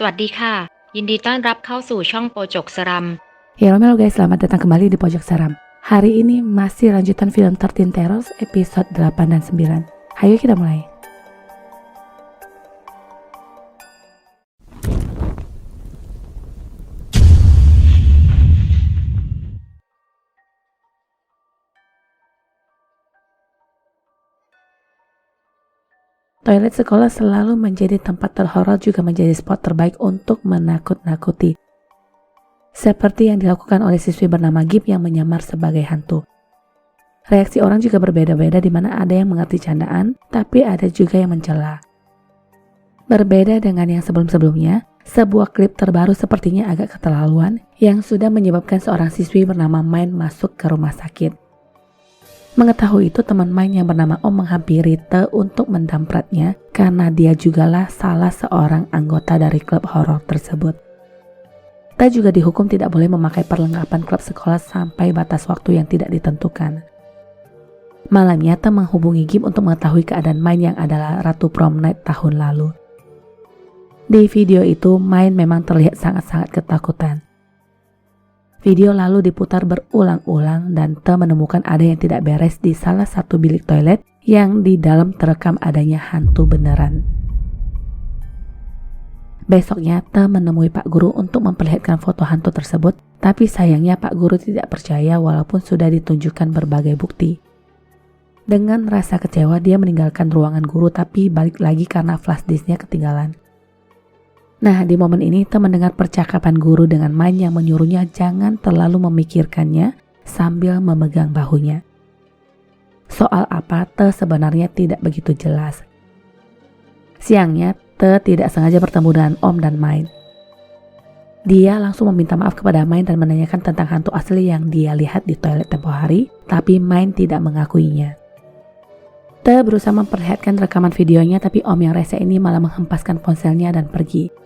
วัสดีค่ะยินดีต้อนรับเข้าสู่ช่องโปจกสรัม Halo guys, selamat datang kembali di Pojok Seram. Hari ini masih lanjutan film 13 Terrors episode 8 dan 9. Ayo kita mulai. Toilet sekolah selalu menjadi tempat terhoror, juga menjadi spot terbaik untuk menakut-nakuti. Seperti yang dilakukan oleh siswi bernama Gib yang menyamar sebagai hantu. Reaksi orang juga berbeda-beda, di mana ada yang mengerti candaan, tapi ada juga yang mencela. Berbeda dengan yang sebelum-sebelumnya, sebuah klip terbaru sepertinya agak keterlaluan yang sudah menyebabkan seorang siswi bernama Main masuk ke rumah sakit. Mengetahui itu, teman Main yang bernama Om menghampiri Te untuk mendampratnya karena dia jugalah salah seorang anggota dari klub horor tersebut. Te juga dihukum tidak boleh memakai perlengkapan klub sekolah sampai batas waktu yang tidak ditentukan. Malamnya Te menghubungi Gib untuk mengetahui keadaan Main yang adalah Ratu Prom Night tahun lalu. Di video itu Main memang terlihat sangat-sangat ketakutan. Video lalu diputar berulang-ulang dan Te menemukan ada yang tidak beres di salah satu bilik toilet yang di dalam terekam adanya hantu beneran. Besoknya Te menemui Pak Guru untuk memperlihatkan foto hantu tersebut, tapi sayangnya Pak Guru tidak percaya walaupun sudah ditunjukkan berbagai bukti. Dengan rasa kecewa dia meninggalkan ruangan guru, tapi balik lagi karena flash disknya ketinggalan. Nah, di momen ini Te mendengar percakapan guru dengan Main yang menyuruhnya jangan terlalu memikirkannya sambil memegang bahunya. Soal apa Te sebenarnya tidak begitu jelas. Siangnya Te tidak sengaja bertemu dengan Om dan Main. Dia langsung meminta maaf kepada Main dan menanyakan tentang hantu asli yang dia lihat di toilet tempo hari, tapi Main tidak mengakuinya. Te berusaha memperlihatkan rekaman videonya, tapi Om yang rese ini malah menghempaskan ponselnya dan pergi.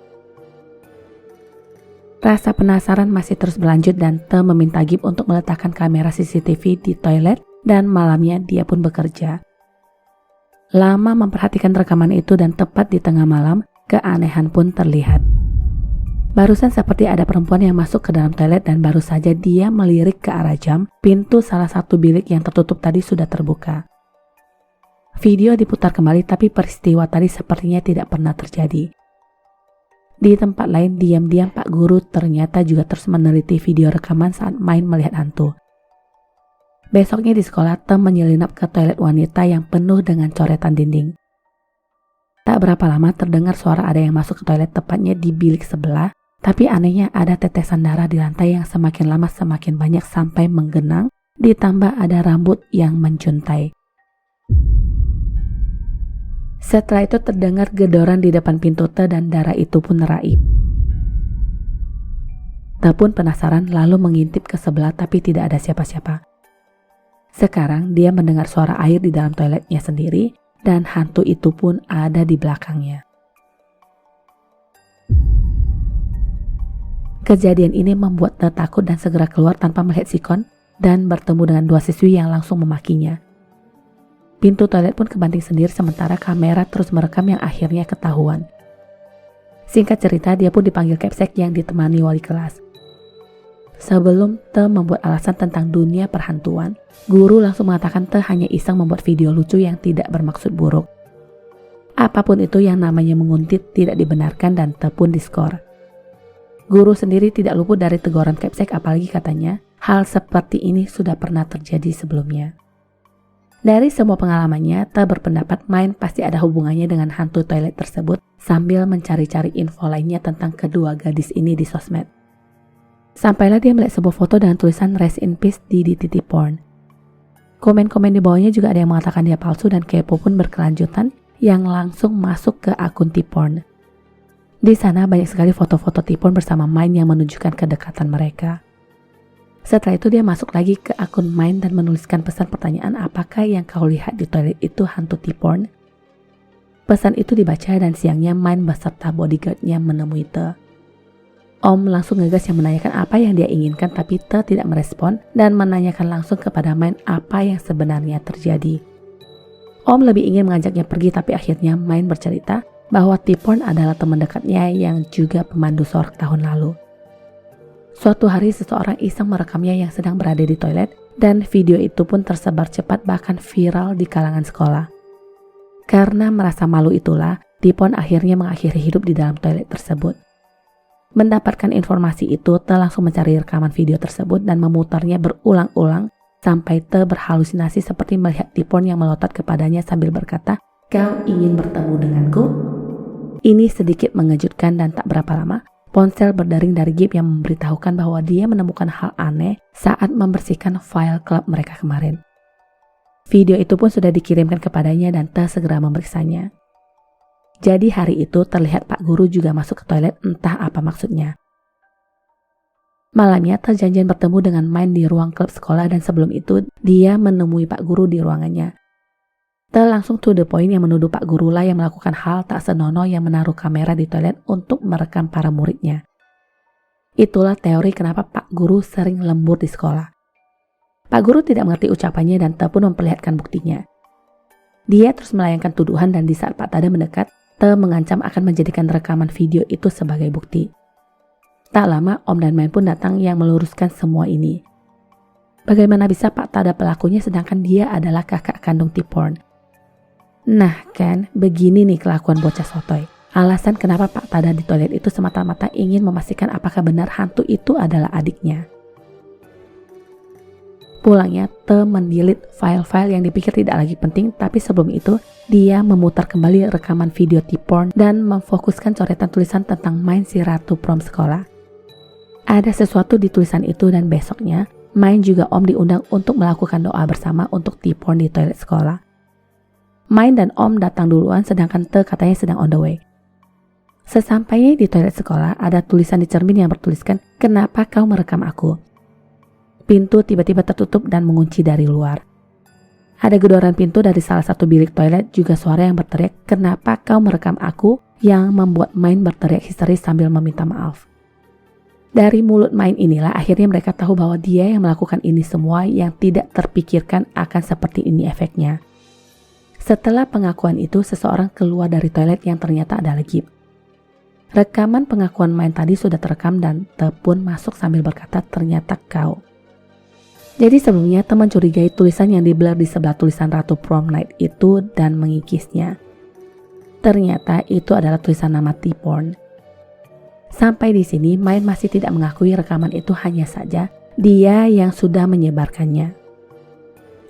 Rasa penasaran masih terus berlanjut dan Te meminta Gib untuk meletakkan kamera CCTV di toilet dan malamnya dia pun bekerja. Lama memperhatikan rekaman itu dan tepat di tengah malam, keanehan pun terlihat. Barusan seperti ada perempuan yang masuk ke dalam toilet dan baru saja dia melirik ke arah jam, pintu salah satu bilik yang tertutup tadi sudah terbuka. Video diputar kembali tapi peristiwa tadi sepertinya tidak pernah terjadi. Di tempat lain, diam-diam Pak Guru ternyata juga terus meneliti video rekaman saat Main melihat hantu. Besoknya di sekolah, Te menyelinap ke toilet wanita yang penuh dengan coretan dinding. Tak berapa lama terdengar suara ada yang masuk ke toilet, tepatnya di bilik sebelah, tapi anehnya ada tetesan darah di lantai yang semakin lama semakin banyak sampai menggenang, ditambah ada rambut yang menjuntai. Setelah itu terdengar gedoran di depan pintu Te dan darah itu pun raib. Te pun penasaran lalu mengintip ke sebelah tapi tidak ada siapa-siapa. Sekarang dia mendengar suara air di dalam toiletnya sendiri dan hantu itu pun ada di belakangnya. Kejadian ini membuat Te takut dan segera keluar tanpa melihat sikon dan bertemu dengan dua siswi yang langsung memakinya. Pintu toilet pun kebanting sendiri sementara kamera terus merekam yang akhirnya ketahuan. Singkat cerita, dia pun dipanggil Capsek yang ditemani wali kelas. Sebelum Te membuat alasan tentang dunia perhantuan, guru langsung mengatakan Te hanya iseng membuat video lucu yang tidak bermaksud buruk. Apapun itu yang namanya menguntit tidak dibenarkan dan Te pun diskor. Guru sendiri tidak luput dari teguran Capsek, apalagi katanya hal seperti ini sudah pernah terjadi sebelumnya. Dari semua pengalamannya, Te berpendapat Main pasti ada hubungannya dengan hantu toilet tersebut sambil mencari-cari info lainnya tentang kedua gadis ini di sosmed. Sampailah dia melihat sebuah foto dengan tulisan Rest in Peace di DTT Porn. Komen-komen di bawahnya juga ada yang mengatakan dia palsu dan kepo pun berkelanjutan yang langsung masuk ke akun T-Porn. Di sana banyak sekali foto-foto T-Porn bersama Main yang menunjukkan kedekatan mereka. Setelah itu dia masuk lagi ke akun Main dan menuliskan pesan pertanyaan, apakah yang kau lihat di toilet itu hantu T-Porn? Pesan itu dibaca dan siangnya Main beserta bodyguardnya menemui Te. Om langsung ngegas yang menanyakan apa yang dia inginkan, tapi Te tidak merespon dan menanyakan langsung kepada Main apa yang sebenarnya terjadi. Om lebih ingin mengajaknya pergi, tapi akhirnya Main bercerita bahwa T-Porn adalah teman dekatnya yang juga pemandu SOR tahun lalu. Suatu hari seseorang iseng merekamnya yang sedang berada di toilet dan video itu pun tersebar cepat bahkan viral di kalangan sekolah. Karena merasa malu itulah, T-Porn akhirnya mengakhiri hidup di dalam toilet tersebut. Mendapatkan informasi itu, Te langsung mencari rekaman video tersebut dan memutarnya berulang-ulang sampai Te berhalusinasi seperti melihat T-Porn yang melotot kepadanya sambil berkata, "Kau ingin bertemu denganku?" Ini sedikit mengejutkan dan tak berapa lama, ponsel berdering dari Gibb yang memberitahukan bahwa dia menemukan hal aneh saat membersihkan file klub mereka kemarin. Video itu pun sudah dikirimkan kepadanya dan Te segera memeriksanya. Jadi hari itu terlihat Pak Guru juga masuk ke toilet, entah apa maksudnya. Malamnya Te janjian bertemu dengan Main di ruang klub sekolah dan sebelum itu dia menemui Pak Guru di ruangannya. Te langsung to the point yang menuduh Pak Guru lah yang melakukan hal tak senonoh yang menaruh kamera di toilet untuk merekam para muridnya. Itulah teori kenapa Pak Guru sering lembur di sekolah. Pak Guru tidak mengerti ucapannya dan Te pun memperlihatkan buktinya. Dia terus melayangkan tuduhan dan di saat Pak Tada mendekat, Te mengancam akan menjadikan rekaman video itu sebagai bukti. Tak lama Om dan Main pun datang yang meluruskan semua ini. Bagaimana bisa Pak Tada pelakunya sedangkan dia adalah kakak kandung T-Porn? Nah kan, begini nih kelakuan bocah sotoy. Alasan kenapa Pak Tada di toilet itu semata-mata ingin memastikan apakah benar hantu itu adalah adiknya. Pulangnya, Te mendelete file-file yang dipikir tidak lagi penting, tapi sebelum itu, dia memutar kembali rekaman video T-Porn dan memfokuskan coretan tulisan tentang Main si Ratu Prom sekolah. Ada sesuatu di tulisan itu dan besoknya, Main juga Om diundang untuk melakukan doa bersama untuk T-Porn di toilet sekolah. Main dan Om datang duluan sedangkan Te katanya sedang on the way. Sesampainya di toilet sekolah ada tulisan di cermin yang bertuliskan, "Kenapa kau merekam aku?" Pintu tiba-tiba tertutup dan mengunci dari luar. Ada gedoran pintu dari salah satu bilik toilet juga suara yang berteriak, "Kenapa kau merekam aku?" yang membuat Main berteriak histeris sambil meminta maaf. Dari mulut Main inilah akhirnya mereka tahu bahwa dia yang melakukan ini semua yang tidak terpikirkan akan seperti ini efeknya. Setelah pengakuan itu, seseorang keluar dari toilet yang ternyata adalah Gibb. Rekaman pengakuan Main tadi sudah terekam dan Te pun masuk sambil berkata, "Ternyata kau." Jadi sebelumnya Te mencurigai tulisan yang di-blur di sebelah tulisan Ratu Prom Night itu dan mengikisnya. Ternyata itu adalah tulisan nama T-Porn. Sampai di sini Main masih tidak mengakui rekaman itu, hanya saja dia yang sudah menyebarkannya.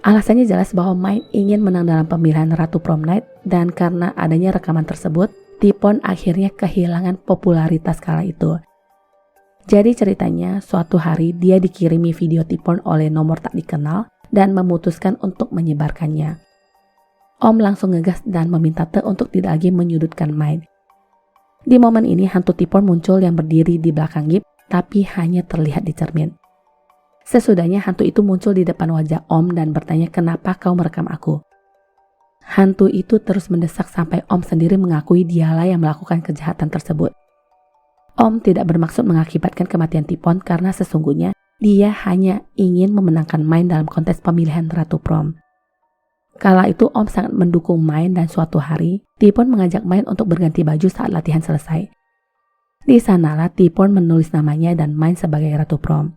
Alasannya jelas bahwa Main ingin menang dalam pemilihan Ratu Prom Night dan karena adanya rekaman tersebut, T-Porn akhirnya kehilangan popularitas kala itu. Jadi ceritanya suatu hari dia dikirimi video T-Porn oleh nomor tak dikenal dan memutuskan untuk menyebarkannya. Om langsung ngegas dan meminta Te untuk tidak lagi menyudutkan Main. Di momen ini hantu T-Porn muncul yang berdiri di belakang Gibb tapi hanya terlihat di cermin. Sesudahnya hantu itu muncul di depan wajah Om dan bertanya, "Kenapa kau merekam aku?" Hantu itu terus mendesak sampai Om sendiri mengakui dialah yang melakukan kejahatan tersebut. Om tidak bermaksud mengakibatkan kematian T-Porn karena sesungguhnya dia hanya ingin memenangkan Main dalam kontes pemilihan Ratu Prom. Kala itu Om sangat mendukung Main dan suatu hari T-Porn mengajak Main untuk berganti baju saat latihan selesai. Di sanalah T-Porn menulis namanya dan Main sebagai Ratu Prom.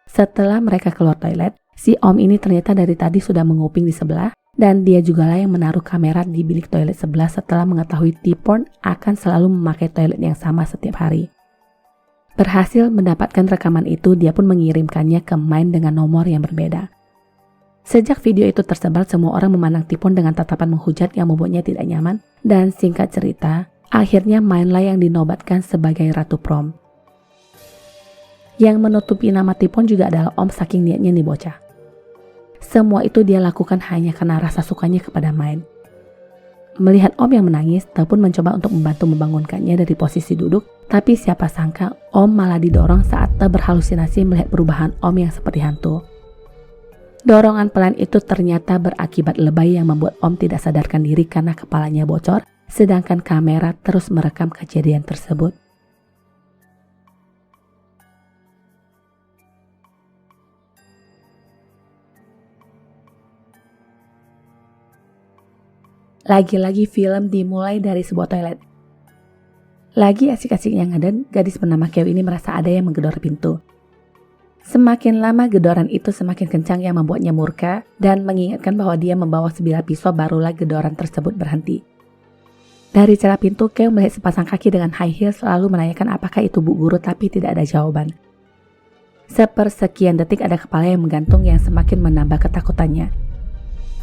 Setelah mereka keluar toilet, si Om ini ternyata dari tadi sudah menguping di sebelah dan dia jugalah yang menaruh kamera di bilik toilet sebelah setelah mengetahui T-Porn akan selalu memakai toilet yang sama setiap hari. Berhasil mendapatkan rekaman itu, dia pun mengirimkannya ke Main dengan nomor yang berbeda. Sejak video itu tersebar, semua orang memandang T-Porn dengan tatapan menghujat yang membuatnya tidak nyaman dan singkat cerita, akhirnya Mainlah yang dinobatkan sebagai Ratu Prom. Yang menutupi nama T-Porn juga adalah Om saking niatnya nih bocah. Semua itu dia lakukan hanya karena rasa sukanya kepada Main. Melihat Om yang menangis, Te pun mencoba untuk membantu membangunkannya dari posisi duduk, tapi siapa sangka Om malah didorong saat Te berhalusinasi melihat perubahan Om yang seperti hantu. Dorongan pelan itu ternyata berakibat lebay yang membuat Om tidak sadarkan diri karena kepalanya bocor, sedangkan kamera terus merekam kejadian tersebut. Lagi-lagi film dimulai dari sebuah toilet. Lagi asik-asiknya ngaden, gadis bernama Keo ini merasa ada yang menggedor pintu. Semakin lama gedoran itu semakin kencang yang membuatnya murka dan mengingatkan bahwa dia membawa sebilah pisau. Barulah gedoran tersebut berhenti. Dari celah pintu, Keo melihat sepasang kaki dengan high heels lalu menanyakan apakah itu Bu Guru, tapi tidak ada jawaban. Sepersekian detik ada kepala yang menggantung yang semakin menambah ketakutannya.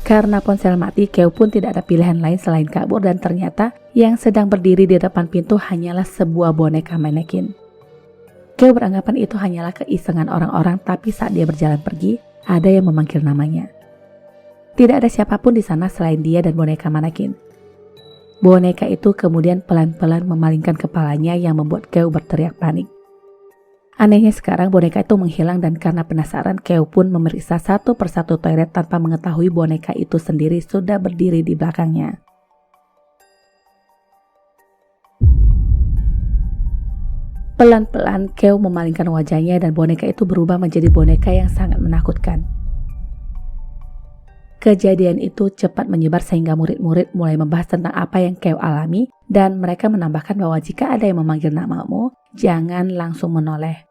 Karena ponsel mati, Keo pun tidak ada pilihan lain selain kabur dan ternyata yang sedang berdiri di depan pintu hanyalah sebuah boneka manekin. Keo beranggapan itu hanyalah keisengan orang-orang, tapi saat dia berjalan pergi, ada yang memanggil namanya. Tidak ada siapapun di sana selain dia dan boneka manekin. Boneka itu kemudian pelan-pelan memalingkan kepalanya yang membuat Keo berteriak panik. Anehnya sekarang boneka itu menghilang dan karena penasaran, Keo pun memeriksa satu persatu toilet tanpa mengetahui boneka itu sendiri sudah berdiri di belakangnya. Pelan-pelan Keo memalingkan wajahnya dan boneka itu berubah menjadi boneka yang sangat menakutkan. Kejadian itu cepat menyebar sehingga murid-murid mulai membahas tentang apa yang Keo alami dan mereka menambahkan bahwa jika ada yang memanggil namamu, jangan langsung menoleh.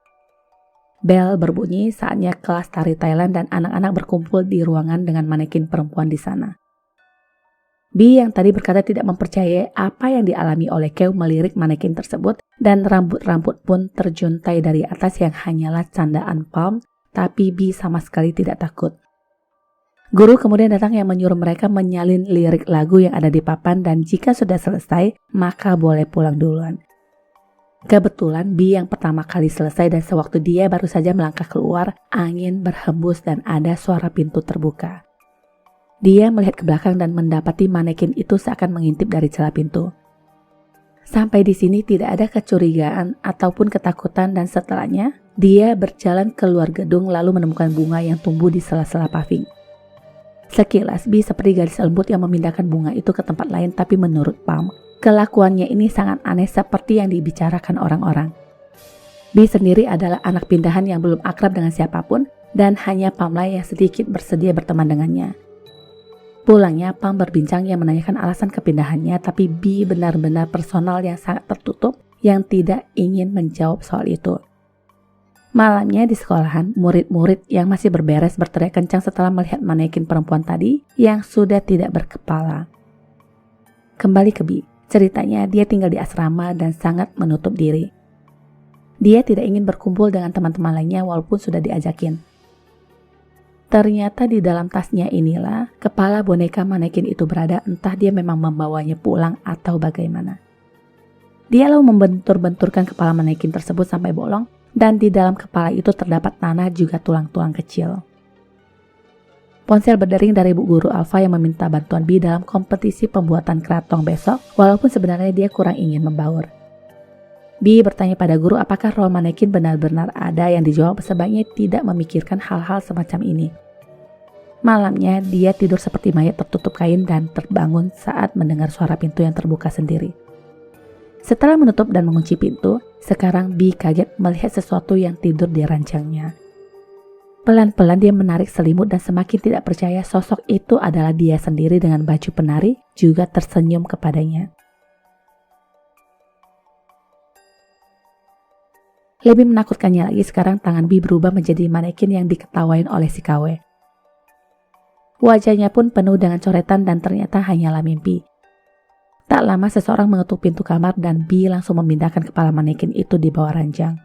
Bel berbunyi, saatnya kelas tari Thailand dan anak-anak berkumpul di ruangan dengan manekin perempuan di sana. Bi yang tadi berkata tidak mempercayai apa yang dialami oleh Keo melirik manekin tersebut dan rambut-rambut pun terjuntai dari atas yang hanyalah candaan Palm, tapi Bi sama sekali tidak takut. Guru kemudian datang yang menyuruh mereka menyalin lirik lagu yang ada di papan dan jika sudah selesai, maka boleh pulang duluan. Kebetulan Bi yang pertama kali selesai dan sewaktu dia baru saja melangkah keluar, angin berhembus dan ada suara pintu terbuka. Dia melihat ke belakang dan mendapati manekin itu seakan mengintip dari celah pintu. Sampai di sini tidak ada kecurigaan ataupun ketakutan dan setelahnya, dia berjalan keluar gedung lalu menemukan bunga yang tumbuh di sela-sela paving. Sekilas Bi seperti gadis lembut yang memindahkan bunga itu ke tempat lain, tapi menurut Pam, kelakuannya ini sangat aneh seperti yang dibicarakan orang-orang. Bi sendiri adalah anak pindahan yang belum akrab dengan siapapun dan hanya Pamlah yang sedikit bersedia berteman dengannya. Pulangnya Pam berbincang yang menanyakan alasan kepindahannya, tapi Bi benar-benar personal yang sangat tertutup yang tidak ingin menjawab soal itu. Malamnya di sekolahan, murid-murid yang masih berberes berteriak kencang setelah melihat manekin perempuan tadi yang sudah tidak berkepala. Kembali ke Bi. Ceritanya dia tinggal di asrama dan sangat menutup diri. Dia tidak ingin berkumpul dengan teman-teman lainnya walaupun sudah diajakin. Ternyata di dalam tasnya inilah kepala boneka manekin itu berada, entah dia memang membawanya pulang atau bagaimana. Dia lalu membentur-benturkan kepala manekin tersebut sampai bolong dan di dalam kepala itu terdapat tanah juga tulang-tulang kecil. Ponsel berdering dari Bu Guru Alfa yang meminta bantuan Bi dalam kompetisi pembuatan keratong besok, walaupun sebenarnya dia kurang ingin membaur. Bi bertanya pada guru apakah roh manekin benar-benar ada, yang dijawab sebaiknya tidak memikirkan hal-hal semacam ini. Malamnya dia tidur seperti mayat tertutup kain dan terbangun saat mendengar suara pintu yang terbuka sendiri. Setelah menutup dan mengunci pintu, sekarang Bi kaget melihat sesuatu yang tidur di ranjangnya. Pelan-pelan dia menarik selimut dan semakin tidak percaya sosok itu adalah dia sendiri dengan baju penari juga tersenyum kepadanya. Lebih menakutkannya lagi sekarang tangan Bi berubah menjadi manekin yang diketawain oleh si KW. Wajahnya pun penuh dengan coretan dan ternyata hanyalah mimpi. Tak lama seseorang mengetuk pintu kamar dan Bi langsung memindahkan kepala manekin itu di bawah ranjang.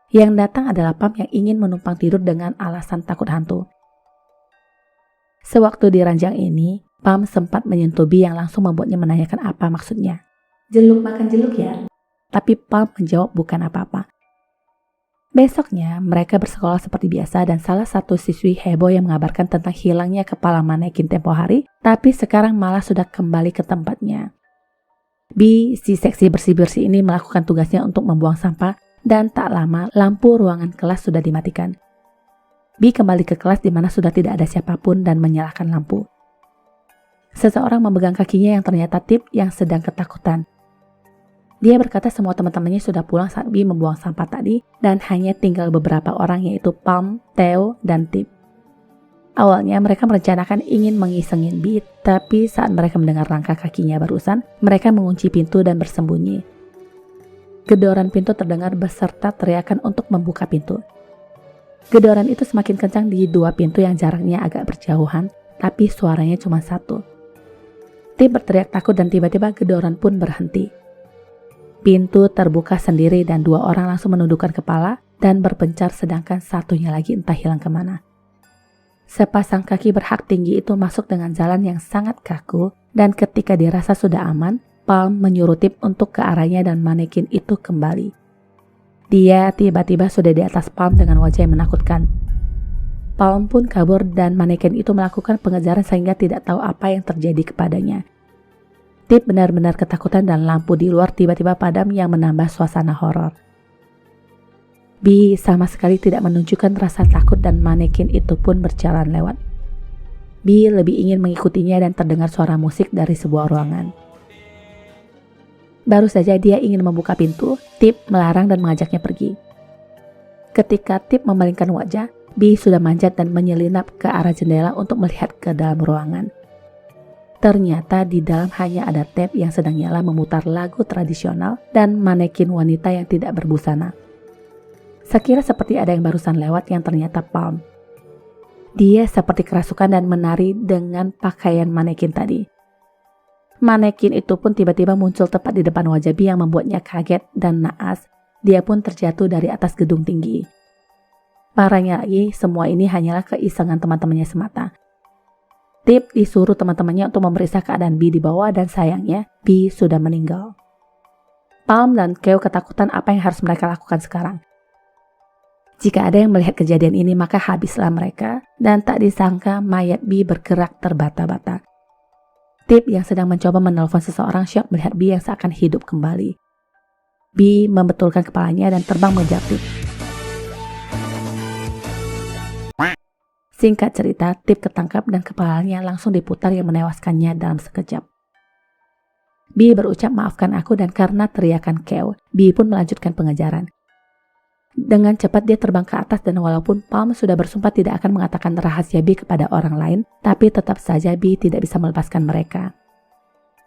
Yang datang adalah Pam yang ingin menumpang tidur dengan alasan takut hantu. Sewaktu di ranjang ini, Pam sempat menyentuh Bi yang langsung membuatnya menanyakan apa maksudnya. Jeluk makan jeluk ya? Tapi Pam menjawab bukan apa-apa. Besoknya mereka bersekolah seperti biasa dan salah satu siswi heboh yang mengabarkan tentang hilangnya kepala manekin tempo hari, tapi sekarang malah sudah kembali ke tempatnya. Bi, si seksi bersih-bersih ini melakukan tugasnya untuk membuang sampah dan tak lama lampu ruangan kelas sudah dimatikan. Bi kembali ke kelas di mana sudah tidak ada siapapun dan menyalakan lampu. Seseorang memegang kakinya yang ternyata Tip yang sedang ketakutan. Dia berkata semua teman-temannya sudah pulang saat Bi membuang sampah tadi dan hanya tinggal beberapa orang yaitu Pam, Theo, dan Tip. Awalnya mereka merencanakan ingin mengisengin Bi, tapi saat mereka mendengar langkah kakinya barusan, mereka mengunci pintu dan bersembunyi. Gedoran pintu terdengar beserta teriakan untuk membuka pintu. Gedoran itu semakin kencang di dua pintu yang jaraknya agak berjauhan, tapi suaranya cuma satu. Tip berteriak takut dan tiba-tiba gedoran pun berhenti. Pintu terbuka sendiri dan dua orang langsung menundukkan kepala dan berpencar sedangkan satunya lagi entah hilang kemana. Sepasang kaki berhak tinggi itu masuk dengan jalan yang sangat kaku dan ketika dirasa sudah aman, Palm menyuruh Tip untuk ke arahnya dan manekin itu kembali. Dia tiba-tiba sudah di atas Palm dengan wajah yang menakutkan. Palm pun kabur dan manekin itu melakukan pengejaran sehingga tidak tahu apa yang terjadi kepadanya. Tip benar-benar ketakutan dan lampu di luar tiba-tiba padam yang menambah suasana horor. Bi sama sekali tidak menunjukkan rasa takut dan manekin itu pun berjalan lewat. Bi lebih ingin mengikutinya dan terdengar suara musik dari sebuah ruangan. Baru saja dia ingin membuka pintu, Tip melarang dan mengajaknya pergi. Ketika Tip memalingkan wajah, Bi sudah manjat dan menyelinap ke arah jendela untuk melihat ke dalam ruangan. Ternyata di dalam hanya ada tape yang sedang nyala memutar lagu tradisional dan manekin wanita yang tidak berbusana. Sekira seperti ada yang barusan lewat yang ternyata Palm. Dia seperti kerasukan dan menari dengan pakaian manekin tadi. Manekin itu pun tiba-tiba muncul tepat di depan wajah Bi yang membuatnya kaget dan naas. Dia pun terjatuh dari atas gedung tinggi. Parahnya lagi, semua ini hanyalah keisengan teman-temannya semata. Tip disuruh teman-temannya untuk memeriksa keadaan Bi di bawah dan sayangnya Bi sudah meninggal. Palm dan Keo ketakutan apa yang harus mereka lakukan sekarang. Jika ada yang melihat kejadian ini maka habislah mereka dan tak disangka mayat Bi bergerak terbata-bata. Tip yang sedang mencoba menelpon seseorang syok melihat Bi yang seakan hidup kembali. Bi membetulkan kepalanya dan terbang mengejar Tip. Singkat cerita, Tip ketangkap dan kepalanya langsung diputar yang menewaskannya dalam sekejap. Bi berucap maafkan aku dan karena teriakan Keo, Bi pun melanjutkan pengejaran. Dengan cepat dia terbang ke atas dan walaupun Palm sudah bersumpah tidak akan mengatakan rahasia Bi kepada orang lain, tapi tetap saja Bi tidak bisa melepaskan mereka.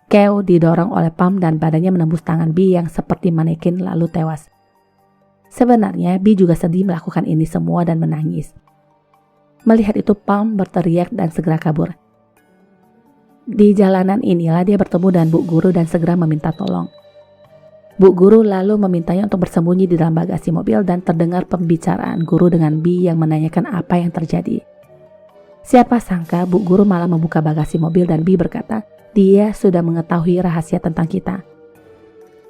Keo didorong oleh Palm dan badannya menembus tangan Bi yang seperti manekin lalu tewas. Sebenarnya Bi juga sedih melakukan ini semua dan menangis. Melihat itu Palm berteriak dan segera kabur. Di jalanan inilah dia bertemu dengan Bu Guru dan segera meminta tolong. Bu Guru lalu memintanya untuk bersembunyi di dalam bagasi mobil dan terdengar pembicaraan Guru dengan Bi yang menanyakan apa yang terjadi. Siapa sangka Bu Guru malah membuka bagasi mobil dan Bi berkata, dia sudah mengetahui rahasia tentang kita.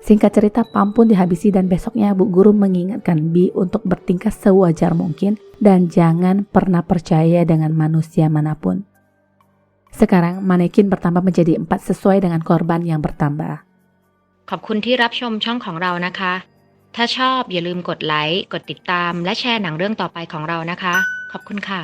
Singkat cerita, Pam pun dihabisi dan besoknya Bu Guru mengingatkan Bi untuk bertingkah sewajar mungkin dan jangan pernah percaya dengan manusia manapun. Sekarang manekin bertambah menjadi 4 sesuai dengan korban yang bertambah. ขอบคุณที่รับชมช่องของเรานะคะ ถ้าชอบอย่าลืมกดไลค์ กดติดตาม และแชร์หนังเรื่องต่อไปของเรานะคะ ขอบคุณค่ะ